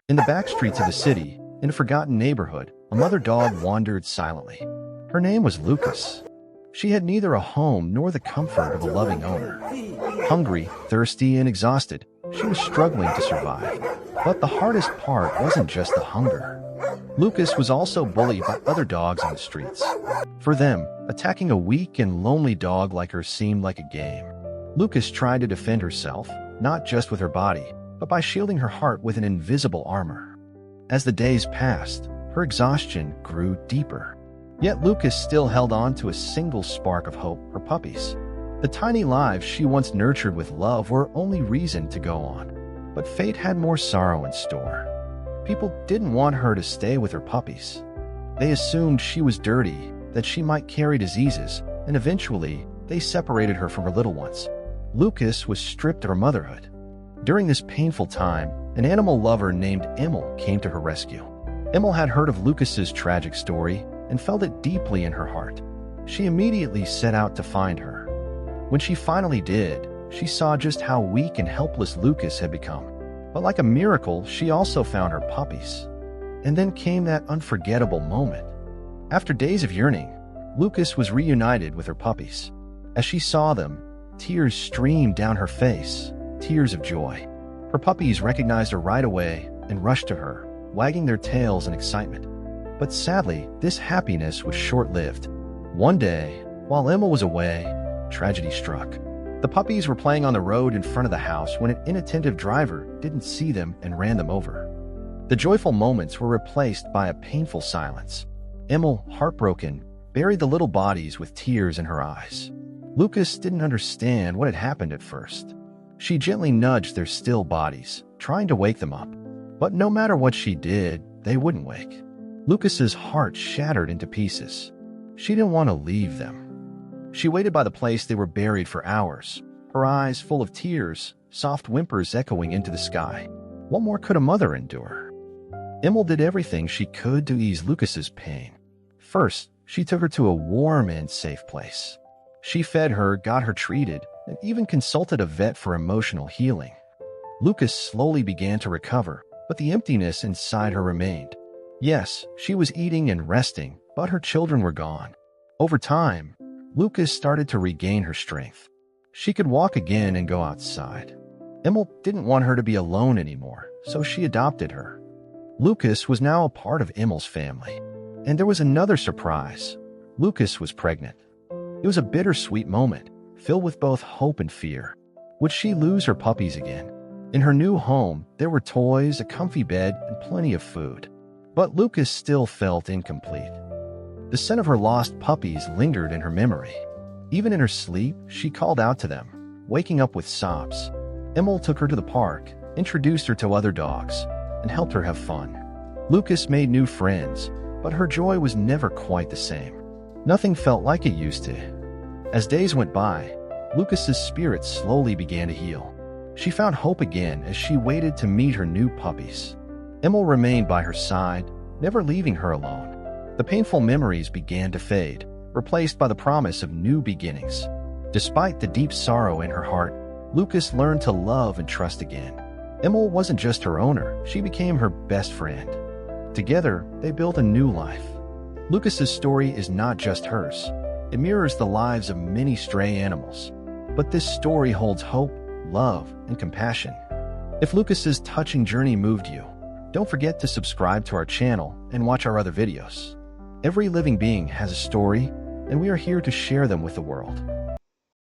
In the back streets of the city, in a forgotten neighborhood, a mother dog wandered silently. Her name was Lukas. She had neither a home nor the comfort of a loving owner. Hungry, thirsty, and exhausted, she was struggling to survive. But the hardest part wasn't just the hunger. Lukas was also bullied by other dogs on the streets. For them, attacking a weak and lonely dog like her seemed like a game. Lukas tried to defend herself, not just with her body, but by shielding her heart with an invisible armor. As the days passed, her exhaustion grew deeper. Yet Lukas still held on to a single spark of hope: her puppies. The tiny lives she once nurtured with love were only reason to go on. But fate had more sorrow in store. People didn't want her to stay with her puppies. They assumed she was dirty, that she might carry diseases, and eventually, they separated her from her little ones. Lukas was stripped of her motherhood. During this painful time, an animal lover named Emil came to her rescue. Emil had heard of Lukas's tragic story and felt it deeply in her heart. She immediately set out to find her. When she finally did, she saw just how weak and helpless Lukas had become. But like a miracle, she also found her puppies. And then came that unforgettable moment. After days of yearning, Lukas was reunited with her puppies. As she saw them, tears streamed down her face, tears of joy. Her puppies recognized her right away and rushed to her, wagging their tails in excitement. But sadly, this happiness was short-lived. One day, while Emma was away, tragedy struck. The puppies were playing on the road in front of the house when an inattentive driver didn't see them and ran them over. The joyful moments were replaced by a painful silence. Emil, heartbroken, buried the little bodies with tears in her eyes. Lukas didn't understand what had happened at first. She gently nudged their still bodies, trying to wake them up. But no matter what she did, they wouldn't wake. Lukas's heart shattered into pieces. She didn't want to leave them. She waited by the place they were buried for hours, her eyes full of tears, soft whimpers echoing into the sky. What more could a mother endure? Emil did everything she could to ease Lukas's pain. First, she took her to a warm and safe place. She fed her, got her treated, and even consulted a vet for emotional healing. Lukas slowly began to recover, but the emptiness inside her remained. Yes, she was eating and resting, but her children were gone. Over time, Lukas started to regain her strength. She could walk again and go outside. Emil didn't want her to be alone anymore, so she adopted her. Lukas was now a part of Emil's family. And there was another surprise. Lukas was pregnant. It was a bittersweet moment, filled with both hope and fear. Would she lose her puppies again? In her new home, there were toys, a comfy bed, and plenty of food. But Lukas still felt incomplete. The scent of her lost puppies lingered in her memory. Even in her sleep, she called out to them, waking up with sobs. Emil took her to the park, introduced her to other dogs, and helped her have fun. Lukas made new friends, but her joy was never quite the same. Nothing felt like it used to. As days went by, Lukas's spirit slowly began to heal. She found hope again as she waited to meet her new puppies. Emil remained by her side, never leaving her alone. The painful memories began to fade, replaced by the promise of new beginnings. Despite the deep sorrow in her heart, Lukas learned to love and trust again. Emil wasn't just her owner, she became her best friend. Together, they built a new life. Lukas's story is not just hers. It mirrors the lives of many stray animals. But this story holds hope, love, and compassion. If Lukas's touching journey moved you, don't forget to subscribe to our channel and watch our other videos. Every living being has a story, and we are here to share them with the world.